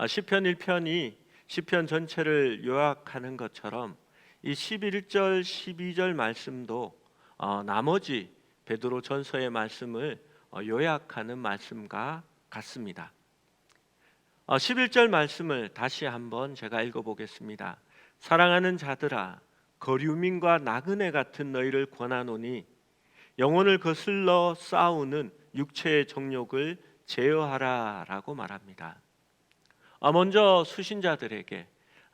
시편 1편이 시편 전체를 요약하는 것처럼 이 11절, 12절 말씀도 나머지 베드로 전서의 말씀을 요약하는 말씀과 같습니다. 11절 말씀을 다시 한번 제가 읽어보겠습니다. 사랑하는 자들아, 거류민과 나그네 같은 너희를 권하노니 영혼을 거슬러 싸우는 육체의 정욕을 제어하라 라고 말합니다. 먼저 수신자들에게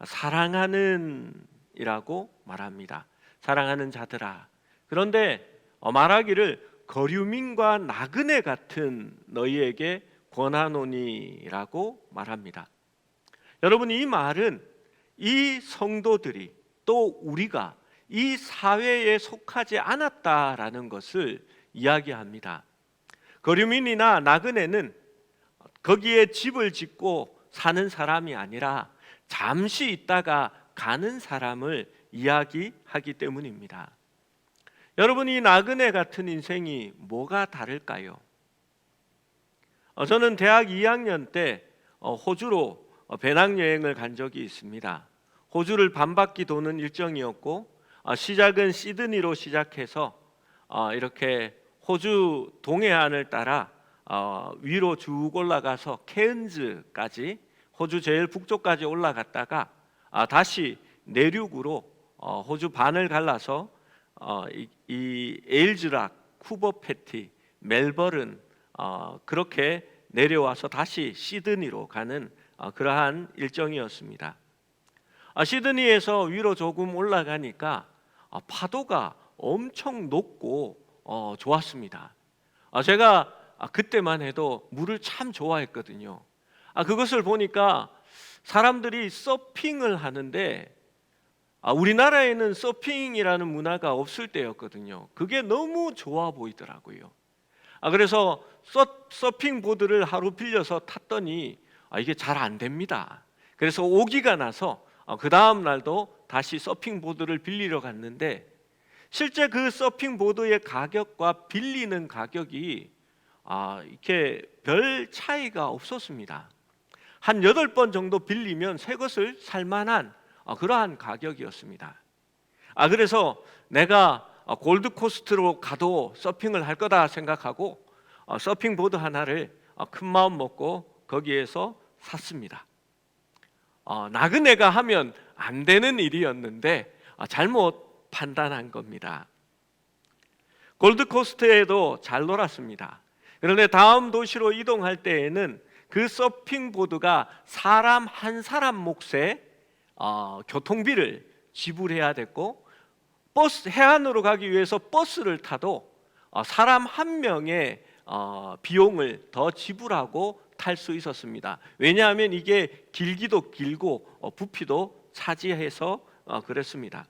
사랑하는 이라고 말합니다. 사랑하는 자들아. 그런데 말하기를 거류민과 나그네 같은 너희에게 권하노니라고 말합니다. 여러분, 이 말은 이 성도들이 또 우리가 이 사회에 속하지 않았다라는 것을 이야기합니다. 거류민이나 나그네는 거기에 집을 짓고 사는 사람이 아니라 잠시 있다가 가는 사람을 이야기하기 때문입니다. 여러분, 이 나그네 같은 인생이 뭐가 다를까요? 저는 대학 2학년 때 호주로 배낭여행을 간 적이 있습니다. 호주를 반바퀴 도는 일정이었고 시작은 시드니로 시작해서 이렇게 호주 동해안을 따라 위로 쭉 올라가서 케언즈까지, 호주 제일 북쪽까지 올라갔다가 다시 내륙으로 호주 반을 갈라서 이 에일즈락, 쿠버패티, 멜버른 그렇게 내려와서 다시 시드니로 가는 그러한 일정이었습니다. 시드니에서 위로 조금 올라가니까 파도가 엄청 높고 좋았습니다. 제가 그때만 해도 물을 참 좋아했거든요. 그것을 보니까 사람들이 서핑을 하는데 우리나라에는 서핑이라는 문화가 없을 때였거든요. 그게 너무 좋아 보이더라고요. 그래서 서핑 보드를 하루 빌려서 탔더니 이게 잘 안 됩니다. 그래서 오기가 나서 그 다음 날도 다시 서핑 보드를 빌리러 갔는데 실제 그 서핑 보드의 가격과 빌리는 가격이 이렇게 별 차이가 없었습니다. 한 8번 정도 빌리면 새 것을 살 만한 그러한 가격이었습니다. 그래서 내가 골드코스트로 가도 서핑을 할 거다 생각하고 서핑보드 하나를 큰 마음 먹고 거기에서 샀습니다. 나그네가 하면 안 되는 일이었는데 잘못 판단한 겁니다. 골드코스트에도 잘 놀았습니다. 그런데 다음 도시로 이동할 때에는 그 서핑보드가 사람 한 사람 몫의 교통비를 지불해야 됐고, 해안으로 가기 위해서 버스를 타도 사람 한 명의 비용을 더 지불하고 탈 수 있었습니다. 왜냐하면 이게 길기도 길고 부피도 차지해서 그랬습니다.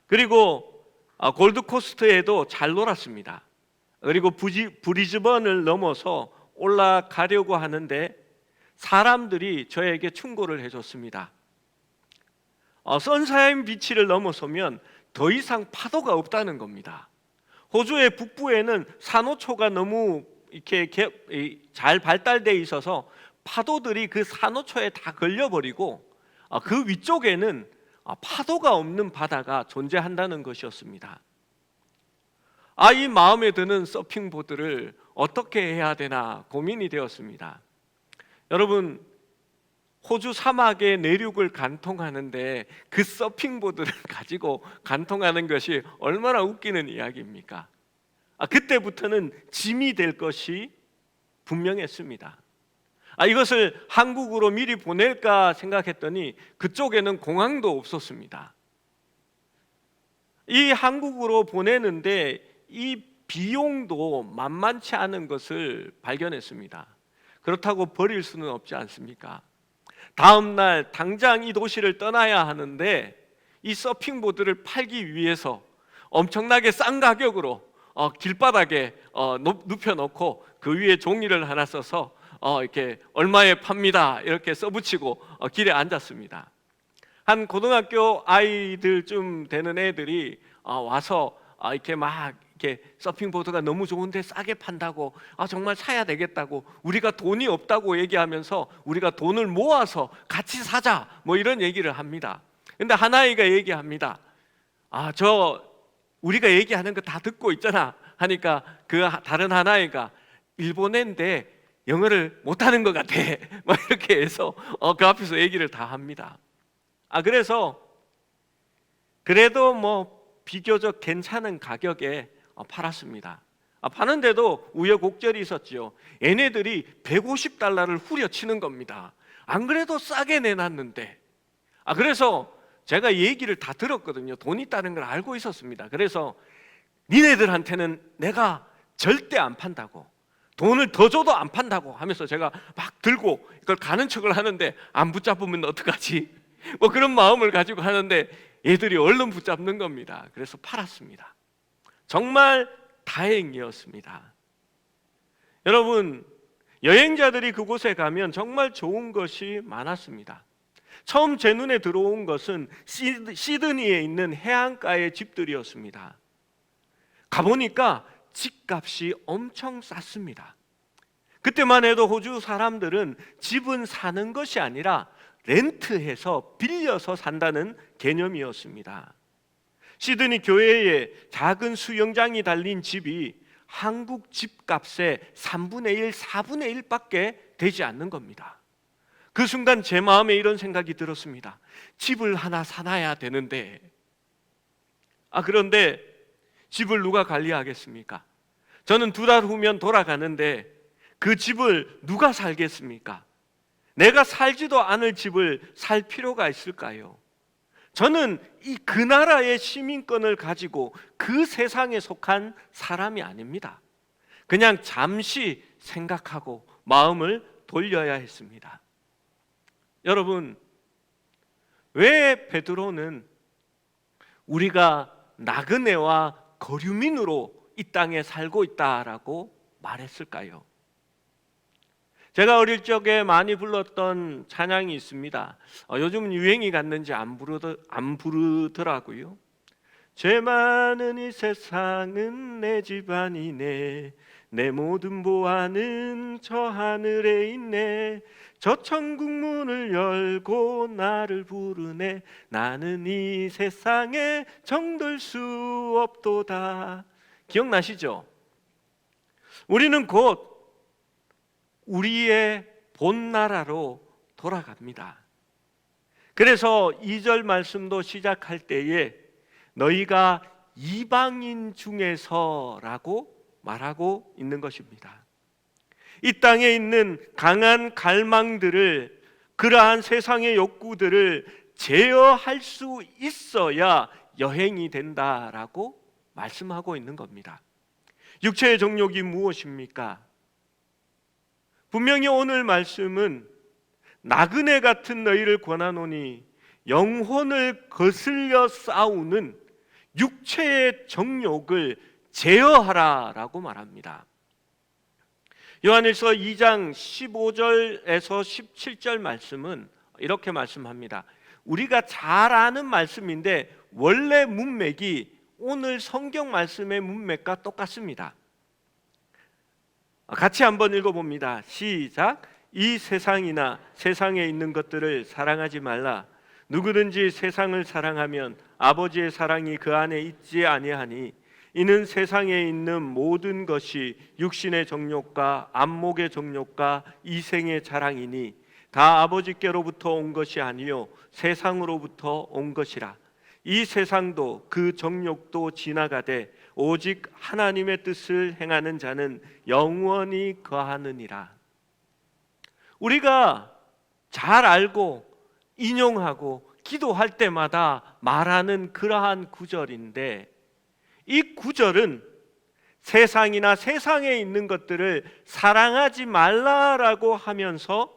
그리고 골드코스트에도 잘 놀았습니다. 그리고 브리즈번을 넘어서 올라가려고 하는데 사람들이 저에게 충고를 해줬습니다. 선샤인 비치를 넘어서면 더 이상 파도가 없다는 겁니다. 호주의 북부에는 산호초가 너무 이렇게 잘 발달되어 있어서 파도들이 그 산호초에 다 걸려버리고 그 위쪽에는 파도가 없는 바다가 존재한다는 것이었습니다. 이 마음에 드는 서핑보드를 어떻게 해야 되나 고민이 되었습니다. 여러분, 호주 사막의 내륙을 간통하는데 그 서핑보드를 가지고 간통하는 것이 얼마나 웃기는 이야기입니까? 그때부터는 짐이 될 것이 분명했습니다. 이것을 한국으로 미리 보낼까 생각했더니 그쪽에는 공항도 없었습니다. 이 한국으로 보내는데 이 비용도 만만치 않은 것을 발견했습니다. 그렇다고 버릴 수는 없지 않습니까? 다음 날 당장 이 도시를 떠나야 하는데 이 서핑보드를 팔기 위해서 엄청나게 싼 가격으로 길바닥에 눕혀놓고 그 위에 종이를 하나 써서 이렇게 얼마에 팝니다 이렇게 써붙이고 길에 앉았습니다. 한 고등학교 아이들쯤 되는 애들이 와서 이렇게 막 이렇게 서핑보드가 너무 좋은데 싸게 판다고, 정말 사야 되겠다고, 우리가 돈이 없다고 얘기하면서 우리가 돈을 모아서 같이 사자, 뭐 이런 얘기를 합니다. 근데 하나이가 얘기합니다. 우리가 얘기하는 거 다 듣고 있잖아 하니까 그 다른 하나이가 일본애인데 영어를 못하는 것 같아 막 이렇게 해서 그 앞에서 얘기를 다 합니다. 그래서 그래도 뭐 비교적 괜찮은 가격에 팔았습니다. 파는데도 우여곡절이 있었죠. 얘네들이 $150를 후려치는 겁니다. 안 그래도 싸게 내놨는데. 그래서 제가 얘기를 다 들었거든요. 돈 있다는 걸 알고 있었습니다. 그래서 니네들한테는 내가 절대 안 판다고, 돈을 더 줘도 안 판다고 하면서 제가 막 들고 이걸 가는 척을 하는데 안 붙잡으면 어떡하지? 뭐 그런 마음을 가지고 하는데 얘들이 얼른 붙잡는 겁니다. 그래서 팔았습니다. 정말 다행이었습니다. 여러분, 여행자들이 그곳에 가면 정말 좋은 것이 많았습니다. 처음 제 눈에 들어온 것은 시드니에 있는 해안가의 집들이었습니다. 가보니까 집값이 엄청 쌌습니다. 그때만 해도 호주 사람들은 집은 사는 것이 아니라 렌트해서 빌려서 산다는 개념이었습니다. 시드니 교외에 작은 수영장이 달린 집이 한국 집값의 3분의 1, 4분의 1밖에 되지 않는 겁니다. 그 순간 제 마음에 이런 생각이 들었습니다. 집을 하나 사놔야 되는데, 그런데 집을 누가 관리하겠습니까? 저는 2달 후면 돌아가는데 그 집을 누가 살겠습니까? 내가 살지도 않을 집을 살 필요가 있을까요? 저는 그 나라의 시민권을 가지고 그 세상에 속한 사람이 아닙니다. 그냥 잠시 생각하고 마음을 돌려야 했습니다. 여러분, 왜 베드로는 우리가 나그네와 거류민으로 이 땅에 살고 있다라고 말했을까요? 제가 어릴 적에 많이 불렀던 찬양이 있습니다. 요즘은 유행이 갔는지 안 부르더라고요. 죄 많은 이 세상은 내 집안이네, 내 모든 보화는 저 하늘에 있네, 저 천국 문을 열고 나를 부르네, 나는 이 세상에 정들 수 없도다. 기억나시죠? 우리는 곧 우리의 본 나라로 돌아갑니다. 그래서 2절 말씀도 시작할 때에 너희가 이방인 중에서라고 말하고 있는 것입니다. 이 땅에 있는 강한 갈망들을, 그러한 세상의 욕구들을 제어할 수 있어야 여행이 된다라고 말씀하고 있는 겁니다. 육체의 정욕이 무엇입니까? 분명히 오늘 말씀은 나그네 같은 너희를 권하노니 영혼을 거슬려 싸우는 육체의 정욕을 제어하라라고 말합니다. 요한일서 2장 15절에서 17절 말씀은 이렇게 말씀합니다. 우리가 잘 아는 말씀인데 원래 문맥이 오늘 성경 말씀의 문맥과 똑같습니다. 같이 한번 읽어봅니다. 시작. 이 세상이나 세상에 있는 것들을 사랑하지 말라. 누구든지 세상을 사랑하면 아버지의 사랑이 그 안에 있지 아니하니, 이는 세상에 있는 모든 것이 육신의 정욕과 안목의 정욕과 이생의 자랑이니 다 아버지께로부터 온 것이 아니요 세상으로부터 온 것이라. 이 세상도 그 정욕도 지나가되 오직 하나님의 뜻을 행하는 자는 영원히 거하느니라. 우리가 잘 알고 인용하고 기도할 때마다 말하는 그러한 구절인데, 이 구절은 세상이나 세상에 있는 것들을 사랑하지 말라라고 하면서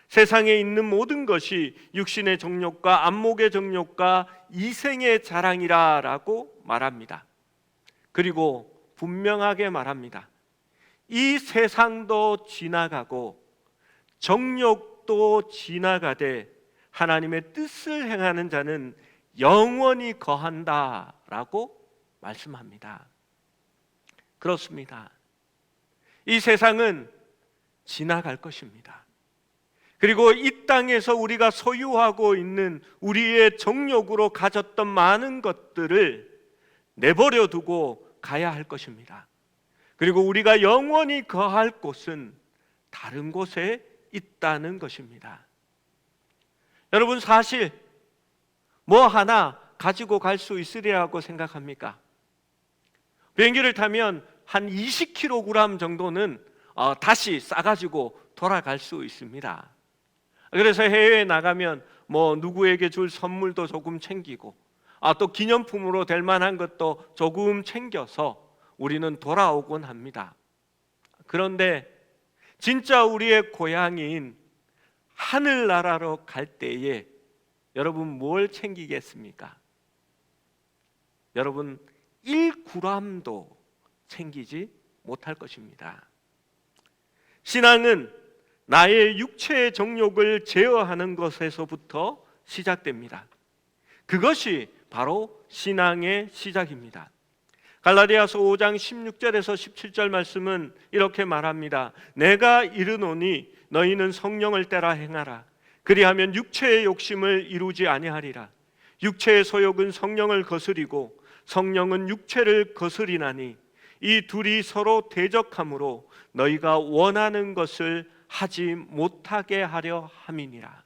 세상에 있는 모든 것이 육신의 정욕과 안목의 정욕과 이생의 자랑이라고 말합니다. 그리고 분명하게 말합니다. 이 세상도 지나가고 정욕도 지나가되 하나님의 뜻을 행하는 자는 영원히 거한다라고 말씀합니다. 그렇습니다. 이 세상은 지나갈 것입니다. 그리고 이 땅에서 우리가 소유하고 있는 우리의 정욕으로 가졌던 많은 것들을 내버려 두고 가야 할 것입니다. 그리고 우리가 영원히 거할 곳은 다른 곳에 있다는 것입니다. 여러분, 사실 뭐 하나 가지고 갈 수 있으리라고 생각합니까? 비행기를 타면 한 20kg 정도는 다시 싸가지고 돌아갈 수 있습니다. 그래서 해외에 나가면 뭐 누구에게 줄 선물도 조금 챙기고 또 기념품으로 될 만한 것도 조금 챙겨서 우리는 돌아오곤 합니다. 그런데 진짜 우리의 고향인 하늘나라로 갈 때에 여러분 뭘 챙기겠습니까? 여러분 1g도 챙기지 못할 것입니다. 신앙은 나의 육체의 정욕을 제어하는 것에서부터 시작됩니다. 그것이 바로 신앙의 시작입니다. 갈라디아서 5장 16절에서 17절 말씀은 이렇게 말합니다. 내가 이르노니 너희는 성령을 따라 행하라. 그리하면 육체의 욕심을 이루지 아니하리라. 육체의 소욕은 성령을 거스리고 성령은 육체를 거스리나니 이 둘이 서로 대적하므로 너희가 원하는 것을 하지 못하게 하려 함이니라.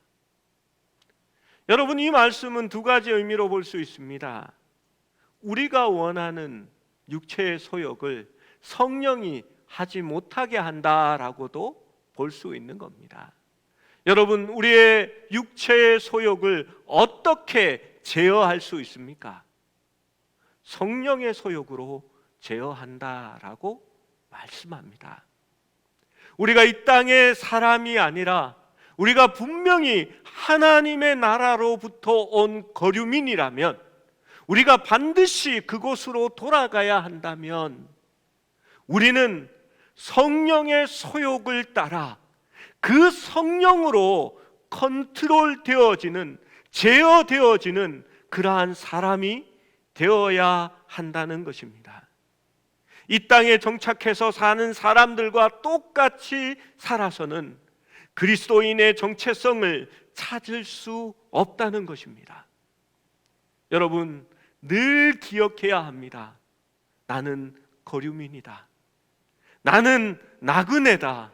여러분, 이 말씀은 두 가지 의미로 볼 수 있습니다. 우리가 원하는 육체의 소욕을 성령이 하지 못하게 한다라고도 볼 수 있는 겁니다. 여러분, 우리의 육체의 소욕을 어떻게 제어할 수 있습니까? 성령의 소욕으로 제어한다라고 말씀합니다. 우리가 이 땅의 사람이 아니라 우리가 분명히 하나님의 나라로부터 온 거류민이라면, 우리가 반드시 그곳으로 돌아가야 한다면 우리는 성령의 소욕을 따라 그 성령으로 컨트롤되어지는, 제어되어지는 그러한 사람이 되어야 한다는 것입니다. 이 땅에 정착해서 사는 사람들과 똑같이 살아서는 그리스도인의 정체성을 찾을 수 없다는 것입니다. 여러분, 늘 기억해야 합니다. 나는 거류민이다. 나는 나그네다.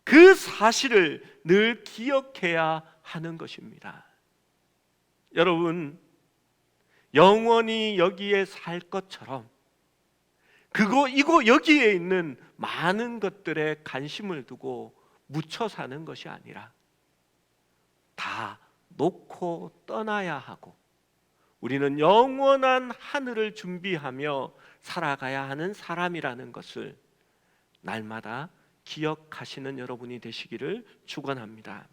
그 사실을 늘 기억해야 하는 것입니다. 여러분, 영원히 여기에 살 것처럼 여기에 있는 많은 것들에 관심을 두고 묻혀 사는 것이 아니라 다 놓고 떠나야 하고 우리는 영원한 하늘을 준비하며 살아가야 하는 사람이라는 것을 날마다 기억하시는 여러분이 되시기를 축원합니다.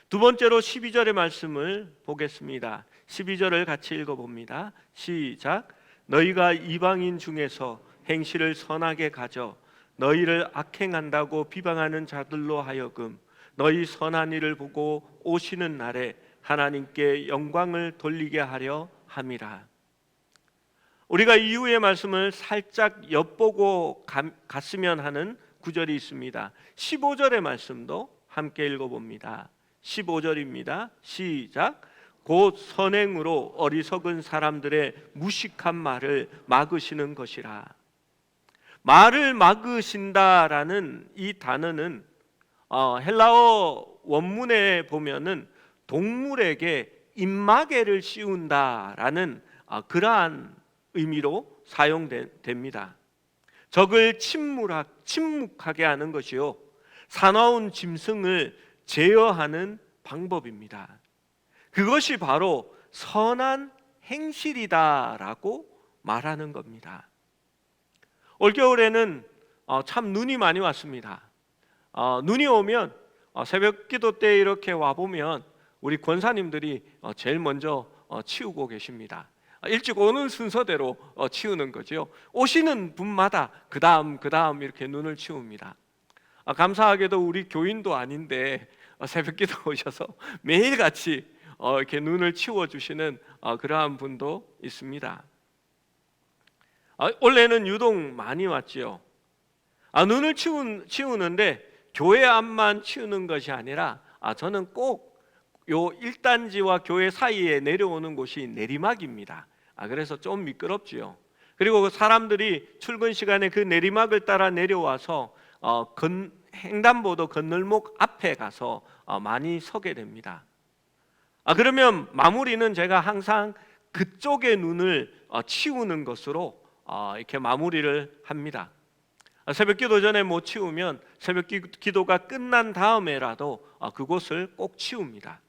두 번째로 12절의 말씀을 보겠습니다. 12절을 같이 읽어봅니다. 시작. 너희가 이방인 중에서 행실을 선하게 가져 너희를 악행한다고 비방하는 자들로 하여금 너희 선한 일을 보고 오시는 날에 하나님께 영광을 돌리게 하려 함이라. 우리가 이후의 말씀을 살짝 엿보고 갔으면 하는 구절이 있습니다. 15절의 말씀도 함께 읽어봅니다. 15절입니다. 시작. 곧 선행으로 어리석은 사람들의 무식한 말을 막으시는 것이라. 말을 막으신다라는 이 단어는 헬라어 원문에 보면은 동물에게 입마개를 씌운다라는 그러한 의미로 사용됩니다. 적을 침묵하게 하는 것이요, 사나운 짐승을 제어하는 방법입니다. 그것이 바로 선한 행실이다라고 말하는 겁니다. 올겨울에는 참 눈이 많이 왔습니다. 눈이 오면 새벽 기도 때 이렇게 와보면 우리 권사님들이 제일 먼저 치우고 계십니다. 일찍 오는 순서대로 치우는 거죠. 오시는 분마다 그 다음 이렇게 눈을 치웁니다. 감사하게도 우리 교인도 아닌데 새벽 기도 오셔서 매일같이 이렇게 눈을 치워주시는 그러한 분도 있습니다. 올해는 유독 많이 왔지요. 눈을 치우는데 교회 앞만 치우는 것이 아니라 저는 꼭 요 1단지와 교회 사이에 내려오는 곳이 내리막입니다. 그래서 좀 미끄럽지요. 그리고 그 사람들이 출근 시간에 그 내리막을 따라 내려와서 횡단보도 건널목 앞에 가서 많이 서게 됩니다. 그러면 마무리는 제가 항상 그쪽의 눈을 치우는 것으로 이렇게 마무리를 합니다. 새벽 기도 전에 못 치우면 새벽 기도가 끝난 다음에라도 그곳을 꼭 치웁니다.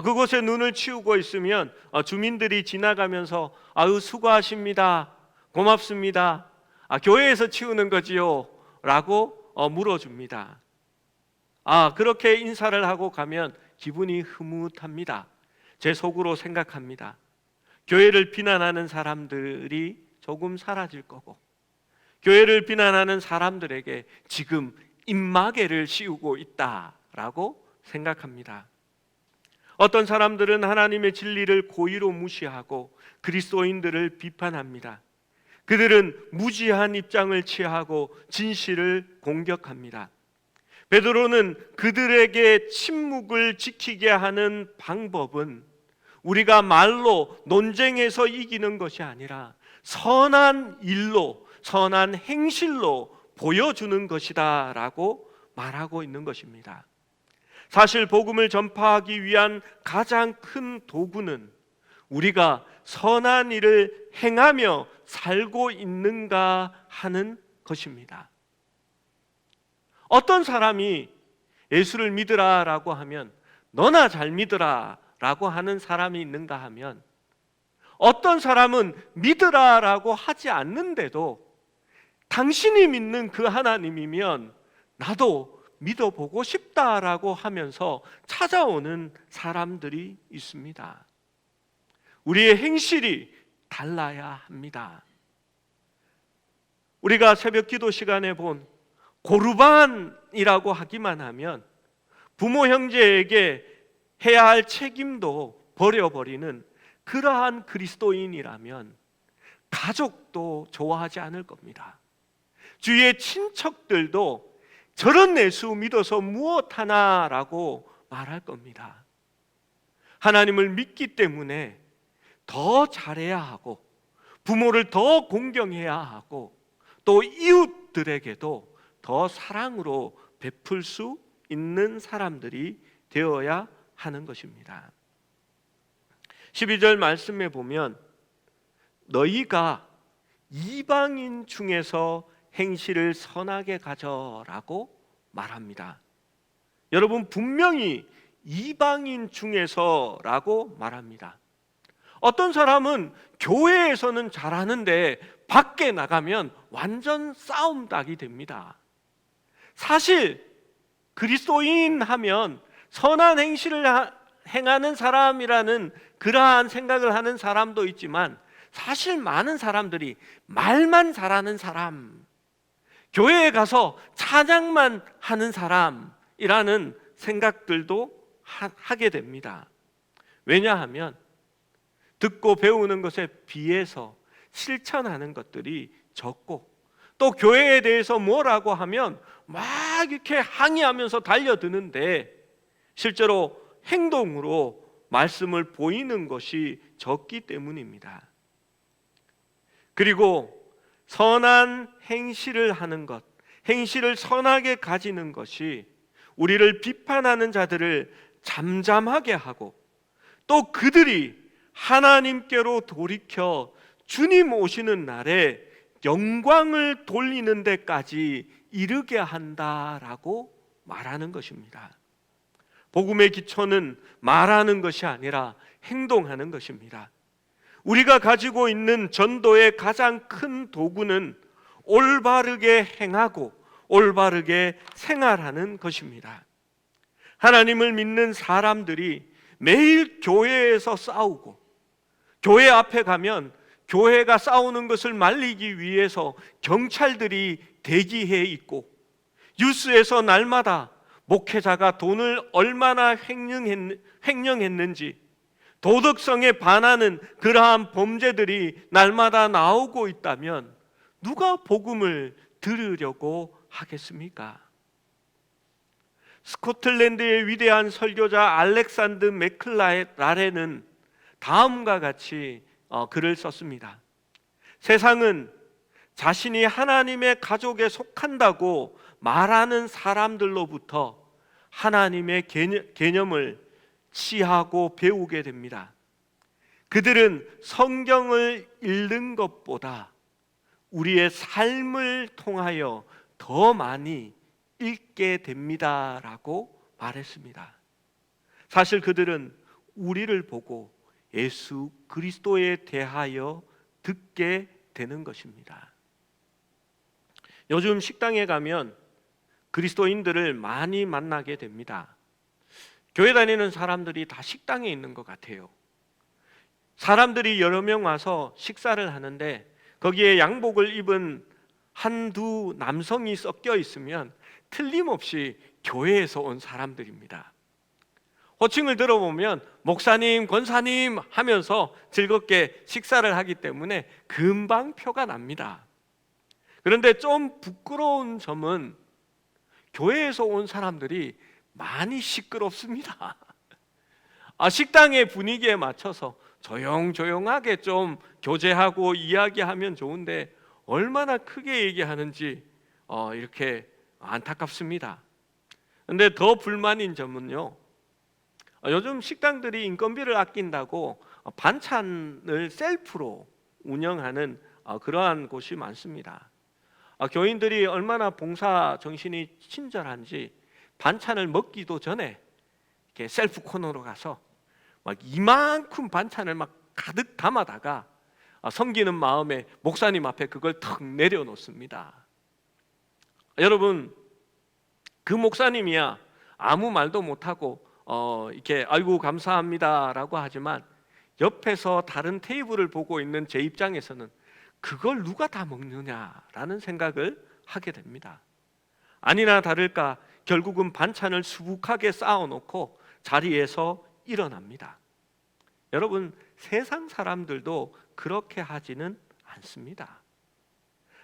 그곳에 눈을 치우고 있으면 주민들이 지나가면서 수고하십니다, 고맙습니다, 교회에서 치우는 거지요 라고 물어줍니다. 그렇게 인사를 하고 가면 기분이 흐뭇합니다. 제 속으로 생각합니다. 교회를 비난하는 사람들이 조금 사라질 거고, 교회를 비난하는 사람들에게 지금 입마개를 씌우고 있다라고 생각합니다. 어떤 사람들은 하나님의 진리를 고의로 무시하고 그리스도인들을 비판합니다. 그들은 무지한 입장을 취하고 진실을 공격합니다. 베드로는 그들에게 침묵을 지키게 하는 방법은 우리가 말로 논쟁해서 이기는 것이 아니라 선한 일로, 선한 행실로 보여주는 것이다 라고 말하고 있는 것입니다. 사실 복음을 전파하기 위한 가장 큰 도구는 우리가 선한 일을 행하며 살고 있는가 하는 것입니다. 어떤 사람이 예수를 믿으라 라고 하면 너나 잘 믿으라 라고 하는 사람이 있는가 하면, 어떤 사람은 믿으라 라고 하지 않는데도 당신이 믿는 그 하나님이면 나도 믿어보고 싶다라고 하면서 찾아오는 사람들이 있습니다. 우리의 행실이 달라야 합니다. 우리가 새벽 기도 시간에 본 고르반이라고 하기만 하면 부모 형제에게 해야 할 책임도 버려버리는 그러한 그리스도인이라면 가족도 좋아하지 않을 겁니다. 주위의 친척들도 저런 예수 믿어서 무엇하나라고 말할 겁니다. 하나님을 믿기 때문에 더 잘해야 하고, 부모를 더 공경해야 하고, 또 이웃들에게도 더 사랑으로 베풀 수 있는 사람들이 되어야 하는 것입니다. 12절 말씀에 보면 너희가 이방인 중에서 행실을 선하게 가져라고 말합니다. 여러분, 분명히 이방인 중에서라고 말합니다. 어떤 사람은 교회에서는 잘하는데 밖에 나가면 완전 싸움닭이 됩니다. 사실 그리스도인 하면 선한 행실을 행하는 사람이라는 그러한 생각을 하는 사람도 있지만, 사실 많은 사람들이 말만 잘하는 사람, 교회에 가서 찬양만 하는 사람이라는 생각들도 하게 됩니다. 왜냐하면 듣고 배우는 것에 비해서 실천하는 것들이 적고, 또 교회에 대해서 뭐라고 하면 막 이렇게 항의하면서 달려드는데 실제로 행동으로 말씀을 보이는 것이 적기 때문입니다. 그리고 선한 행실을 하는 것, 행실을 선하게 가지는 것이 우리를 비판하는 자들을 잠잠하게 하고, 또 그들이 하나님께로 돌이켜 주님 오시는 날에 영광을 돌리는 데까지 이르게 한다라고 말하는 것입니다. 복음의 기초는 말하는 것이 아니라 행동하는 것입니다. 우리가 가지고 있는 전도의 가장 큰 도구는 올바르게 행하고 올바르게 생활하는 것입니다. 하나님을 믿는 사람들이 매일 교회에서 싸우고, 교회 앞에 가면 교회가 싸우는 것을 말리기 위해서 경찰들이 대기해 있고, 뉴스에서 날마다 목회자가 돈을 얼마나 횡령했는지, 도덕성에 반하는 그러한 범죄들이 날마다 나오고 있다면 누가 복음을 들으려고 하겠습니까? 스코틀랜드의 위대한 설교자 알렉산드 맥클라레는 다음과 같이 글을 썼습니다. 세상은 자신이 하나님의 가족에 속한다고 말하는 사람들로부터 하나님의 개념을 취하고 배우게 됩니다. 그들은 성경을 읽는 것보다 우리의 삶을 통하여 더 많이 읽게 됩니다라고 말했습니다. 사실 그들은 우리를 보고 예수 그리스도에 대하여 듣게 되는 것입니다. 요즘 식당에 가면 그리스도인들을 많이 만나게 됩니다. 교회 다니는 사람들이 다 식당에 있는 것 같아요. 사람들이 여러 명 와서 식사를 하는데 거기에 양복을 입은 한두 남성이 섞여 있으면 틀림없이 교회에서 온 사람들입니다. 호칭을 들어보면 목사님, 권사님 하면서 즐겁게 식사를 하기 때문에 금방 표가 납니다. 그런데 좀 부끄러운 점은 교회에서 온 사람들이 많이 시끄럽습니다. 식당의 분위기에 맞춰서 조용조용하게 좀 교제하고 이야기하면 좋은데 얼마나 크게 얘기하는지 이렇게 안타깝습니다. 그런데 더 불만인 점은요, 요즘 식당들이 인건비를 아낀다고 반찬을 셀프로 운영하는 그러한 곳이 많습니다. 교인들이 얼마나 봉사 정신이 친절한지 반찬을 먹기도 전에 이렇게 셀프 코너로 가서 막 이만큼 반찬을 막 가득 담아다가 섬기는 마음에 목사님 앞에 그걸 턱 내려놓습니다. 여러분, 그 목사님이야 아무 말도 못하고 이렇게 아이고 감사합니다라고 하지만 옆에서 다른 테이블을 보고 있는 제 입장에서는 그걸 누가 다 먹느냐라는 생각을 하게 됩니다. 아니나 다를까 결국은 반찬을 수북하게 쌓아놓고 자리에서 일어납니다. 여러분, 세상 사람들도 그렇게 하지는 않습니다.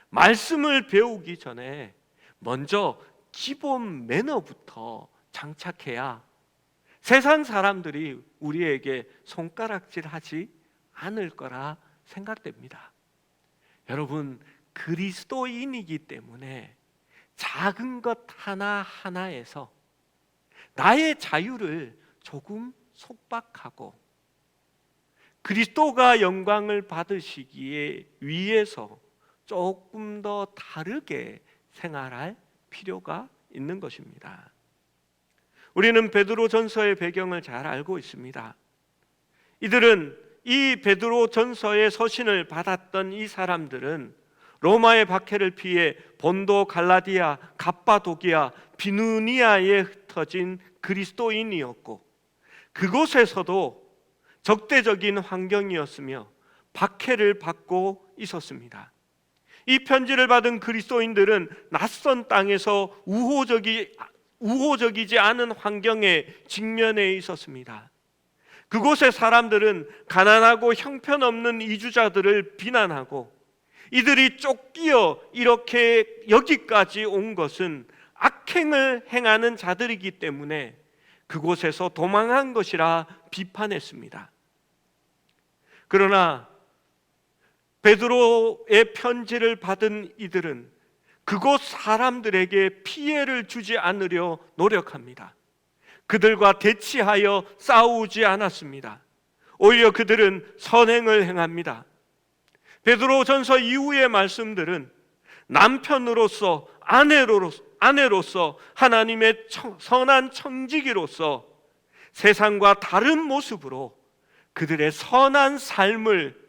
말씀을 배우기 전에 먼저 기본 매너부터 장착해야 세상 사람들이 우리에게 손가락질하지 않을 거라 생각됩니다. 여러분, 그리스도인이기 때문에 작은 것 하나하나에서 나의 자유를 조금 속박하고 그리스도가 영광을 받으시기에 위해서 조금 더 다르게 생활할 필요가 있는 것입니다. 우리는 베드로전서의 배경을 잘 알고 있습니다. 이들은 이 베드로전서의 서신을 받았던 이 사람들은 로마의 박해를 피해 본도, 갈라디아, 갑바도기아, 비누니아에 흩어진 그리스도인이었고 그곳에서도 적대적인 환경이었으며 박해를 받고 있었습니다. 이 편지를 받은 그리스도인들은 낯선 땅에서 우호적이지 않은 환경에 직면해 있었습니다. 그곳의 사람들은 가난하고 형편없는 이주자들을 비난하고 이들이 쫓기어 이렇게 여기까지 온 것은 악행을 행하는 자들이기 때문에 그곳에서 도망한 것이라 비판했습니다. 그러나 베드로의 편지를 받은 이들은 그곳 사람들에게 피해를 주지 않으려 노력합니다. 그들과 대치하여 싸우지 않았습니다. 오히려 그들은 선행을 행합니다. 베드로전서 이후의 말씀들은 남편으로서 아내로서 하나님의 선한 청지기로서 세상과 다른 모습으로 그들의 선한 삶을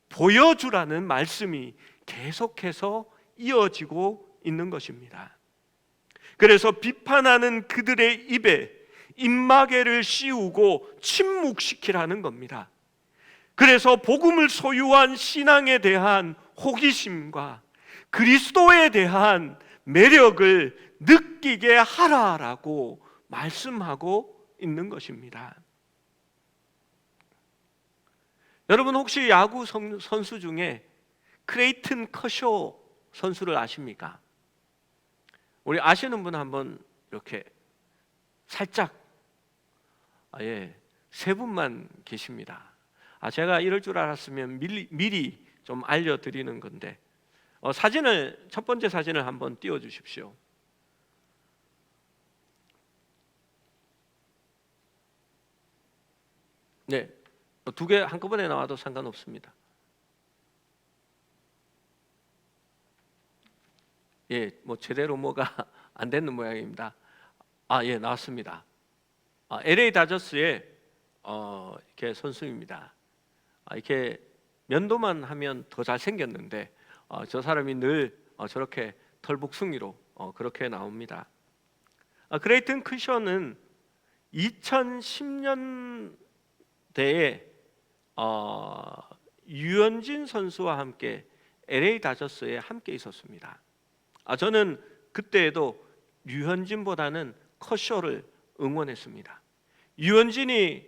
보여주라는 말씀이 계속해서 이어지고 있는 것입니다. 그래서 비판하는 그들의 입에 입마개를 씌우고 침묵시키라는 겁니다. 그래서 복음을 소유한 신앙에 대한 호기심과 그리스도에 대한 매력을 느끼게 하라라고 말씀하고 있는 것입니다. 여러분 혹시 야구 선수 중에 크레이튼 커쇼 선수를 아십니까? 우리 아시는 분 한번 이렇게 살짝, 예, 세 분만 계십니다. 제가 이럴 줄 알았으면 미리 좀 알려드리는 건데, 첫 번째 사진을 한번 띄워주십시오. 네, 두 개 한꺼번에 나와도 상관없습니다. 예, 뭐 제대로 뭐가 안 되는 모양입니다. 예, 나왔습니다. LA 다저스의 이렇게 선수입니다. 이렇게 면도만 하면 더 잘생겼는데 저 사람이 늘 저렇게 털복숭이로 그렇게 나옵니다. 크레이튼 커쇼는 2010년대에 유현진 선수와 함께 LA 다저스에 함께 있었습니다. 저는 그때에도 유현진보다는 커쇼를 응원했습니다. 유현진이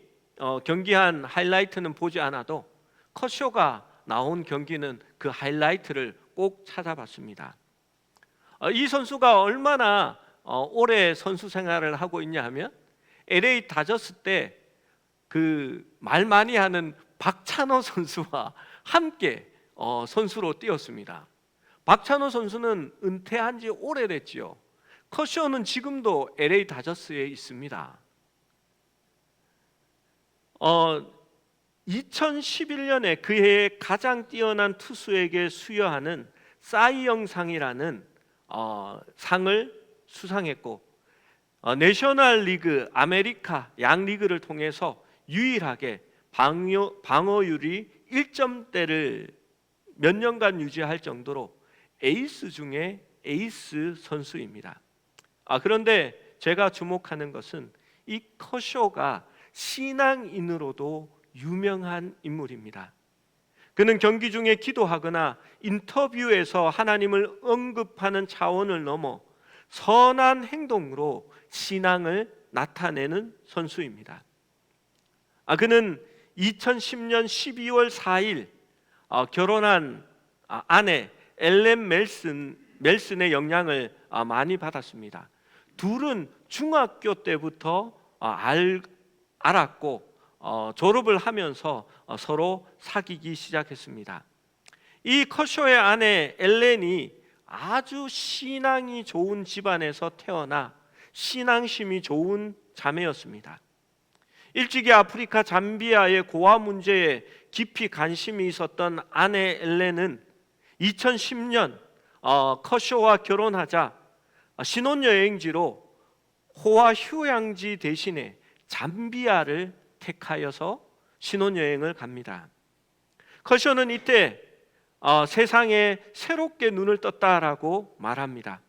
경기한 하이라이트는 보지 않아도 커쇼가 나온 경기는 그 하이라이트를 꼭 찾아봤습니다. 이 선수가 얼마나 오래 선수 생활을 하고 있냐 하면 LA 다저스 때 그 말 많이 하는 박찬호 선수와 함께 선수로 뛰었습니다. 박찬호 선수는 은퇴한 지 오래됐지요. 커쇼는 지금도 LA 다저스에 있습니다. 2011년에 그해의 가장 뛰어난 투수에게 수여하는 사이영상이라는 상을 수상했고, 내셔널 리그, 아메리카 양 리그를 통해서 유일하게 방어율이 1점대를 몇 년간 유지할 정도로 에이스 중에 에이스 선수입니다. 그런데 제가 주목하는 것은 이 커쇼가 신앙인으로도 유명한 인물입니다. 그는 경기 중에 기도하거나 인터뷰에서 하나님을 언급하는 차원을 넘어 선한 행동으로 신앙을 나타내는 선수입니다. 그는 2010년 12월 4일 결혼한 아내 엘렌 멜슨의 영향을 많이 받았습니다. 둘은 중학교 때부터 알았고 졸업을 하면서 서로 사귀기 시작했습니다. 이 커쇼의 아내 엘렌이 아주 신앙이 좋은 집안에서 태어나 신앙심이 좋은 자매였습니다. 일찍이 아프리카 잠비아의 고아 문제에 깊이 관심이 있었던 아내 엘렌은 2010년 커쇼와 결혼하자 신혼여행지로 호화 휴양지 대신에 잠비아를 택하여서 신혼여행을 갑니다. 커쇼는 이때 세상에 새롭게 눈을 떴다라고 말합니다.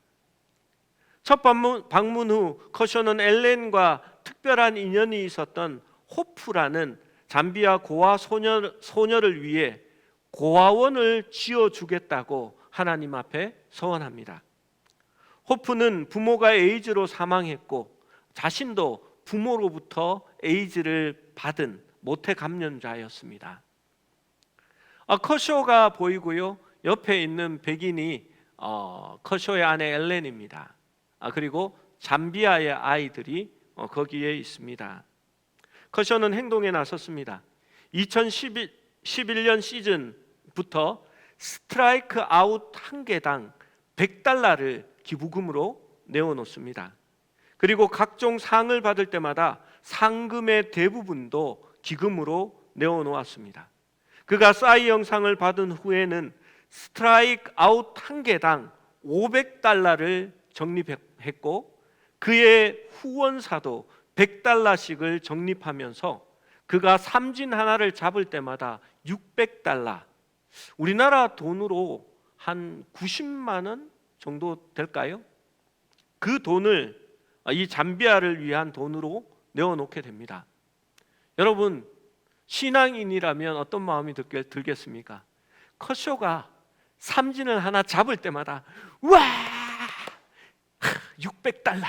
첫 방문 후 커쇼는 엘렌과 특별한 인연이 있었던 호프라는 잠비아 고아 소녀를 위해 고아원을 지어주겠다고 하나님 앞에 서원합니다. 호프는 부모가 에이즈로 사망했고 자신도 부모로부터 에이즈를 받은 모태 감염자였습니다. 커쇼가 보이고요. 옆에 있는 백인이 커쇼의 아내 엘렌입니다. 그리고 잠비아의 아이들이 거기에 있습니다. 커쇼는 행동에 나섰습니다. 2011년 시즌부터 스트라이크 아웃 한 개당 $100를 기부금으로 내어놓습니다. 그리고 각종 상을 받을 때마다 상금의 대부분도 기금으로 내어놓았습니다. 그가 싸이 영상을 받은 후에는 스트라이크 아웃 한 개당 $500를 적립했고 그의 후원사도 $100씩을 적립하면서 그가 삼진 하나를 잡을 때마다 $600, 우리나라 돈으로 한 90만 원 정도 될까요? 그 돈을 이 잠비아를 위한 돈으로 내어놓게 됩니다. 여러분, 신앙인이라면 어떤 마음이 들겠습니까? 커쇼가 삼진을 하나 잡을 때마다 와! $600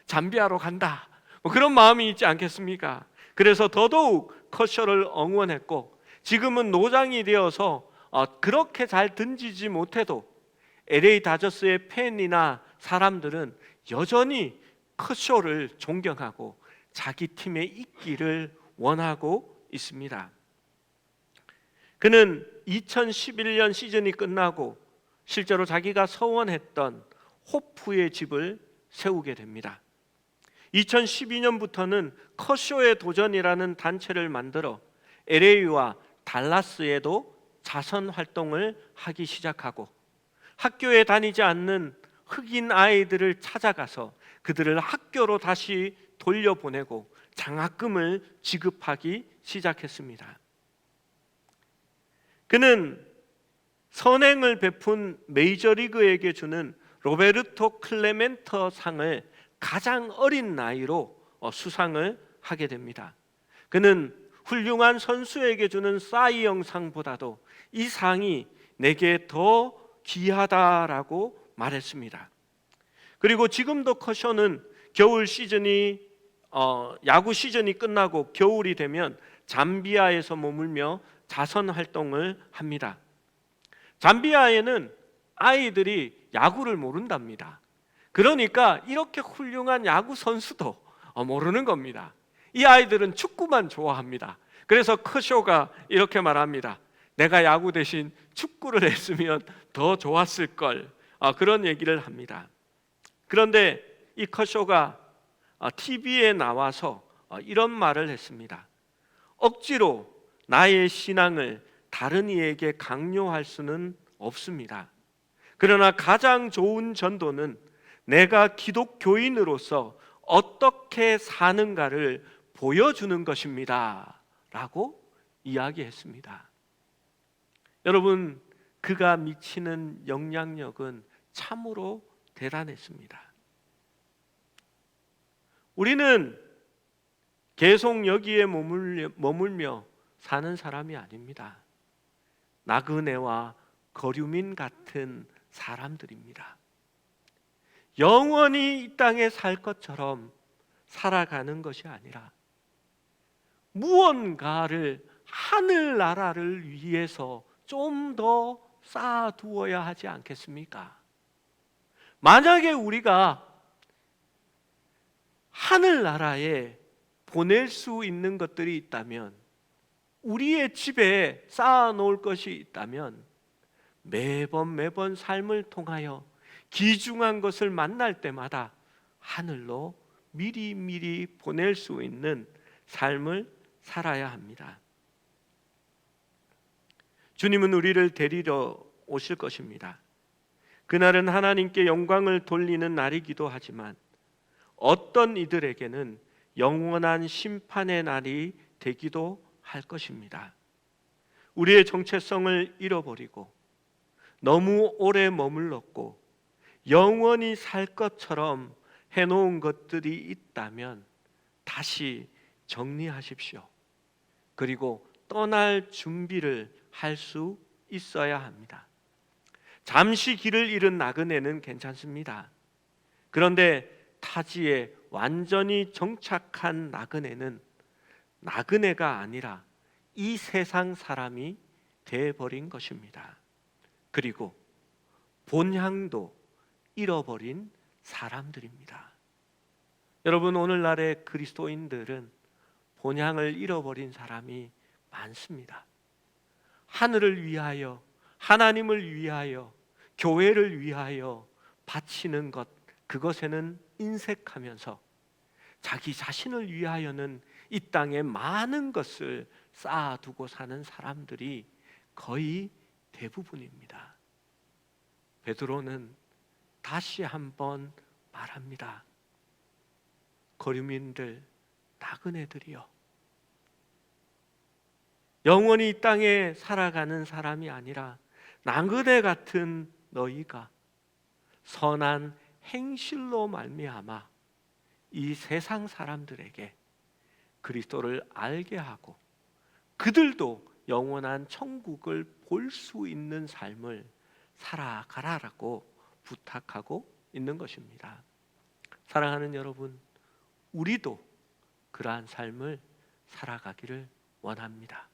잠비아로 간다, 그런 마음이 있지 않겠습니까? 그래서 더더욱 커쇼를 응원했고 지금은 노장이 되어서 그렇게 잘 던지지 못해도 LA 다저스의 팬이나 사람들은 여전히 커쇼를 존경하고 자기 팀에 있기를 원하고 있습니다. 그는 2011년 시즌이 끝나고 실제로 자기가 서원했던 호프의 집을 세우게 됩니다. 2012년부터는 커쇼의 도전이라는 단체를 만들어 LA와 달라스에도 자선 활동을 하기 시작하고 학교에 다니지 않는 흑인 아이들을 찾아가서 그들을 학교로 다시 돌려보내고 장학금을 지급하기 시작했습니다. 그는 선행을 베푼 메이저리그에게 주는 로베르토 클레멘터 상을 가장 어린 나이로 수상을 하게 됩니다. 그는 훌륭한 선수에게 주는 사이영 상보다도 이 상이 내게 더 귀하다라고 말했습니다. 그리고 지금도 커쇼는 겨울 시즌이 야구 시즌이 끝나고 겨울이 되면 잠비아에서 머물며 자선 활동을 합니다. 잠비아에는 아이들이 야구를 모른답니다. 그러니까 이렇게 훌륭한 야구 선수도 모르는 겁니다. 이 아이들은 축구만 좋아합니다. 그래서 커쇼가 이렇게 말합니다. 내가 야구 대신 축구를 했으면 더 좋았을 걸. 그런 얘기를 합니다. 그런데 이 커쇼가 TV에 나와서 이런 말을 했습니다. 억지로 나의 신앙을 다른 이에게 강요할 수는 없습니다. 그러나 가장 좋은 전도는 내가 기독교인으로서 어떻게 사는가를 보여주는 것입니다. 라고 이야기했습니다. 여러분, 그가 미치는 영향력은 참으로 대단했습니다. 우리는 계속 여기에 머물며 사는 사람이 아닙니다. 나그네와 거류민 같은 사람들입니다. 영원히 이 땅에 살 것처럼 살아가는 것이 아니라 무언가를 하늘나라를 위해서 좀 더 쌓아두어야 하지 않겠습니까? 만약에 우리가 하늘나라에 보낼 수 있는 것들이 있다면, 우리의 집에 쌓아놓을 것이 있다면 매번 삶을 통하여 귀중한 것을 만날 때마다 하늘로 미리 보낼 수 있는 삶을 살아야 합니다. 주님은 우리를 데리러 오실 것입니다. 그날은 하나님께 영광을 돌리는 날이기도 하지만 어떤 이들에게는 영원한 심판의 날이 되기도 할 것입니다. 우리의 정체성을 잃어버리고 너무 오래 머물렀고 영원히 살 것처럼 해놓은 것들이 있다면 다시 정리하십시오. 그리고 떠날 준비를 할 수 있어야 합니다. 잠시 길을 잃은 나그네는 괜찮습니다. 그런데 타지에 완전히 정착한 나그네는 나그네가 아니라 이 세상 사람이 되어버린 것입니다. 그리고 본향도 잃어버린 사람들입니다. 여러분, 오늘날의 그리스도인들은 본향을 잃어버린 사람이 많습니다. 하늘을 위하여, 하나님을 위하여, 교회를 위하여 바치는 것, 그것에는 인색하면서 자기 자신을 위하여는 이 땅에 많은 것을 쌓아두고 사는 사람들이 거의 대부분입니다. 베드로는 다시 한번 말합니다. 거류민들, 나그네들이여, 영원히 이 땅에 살아가는 사람이 아니라 나그네 같은 너희가 선한 행실로 말미암아 이 세상 사람들에게 그리스도를 알게 하고 그들도 영원한 천국을 볼 수 있는 삶을 살아가라라고 부탁하고 있는 것입니다. 사랑하는 여러분, 우리도 그러한 삶을 살아가기를 원합니다.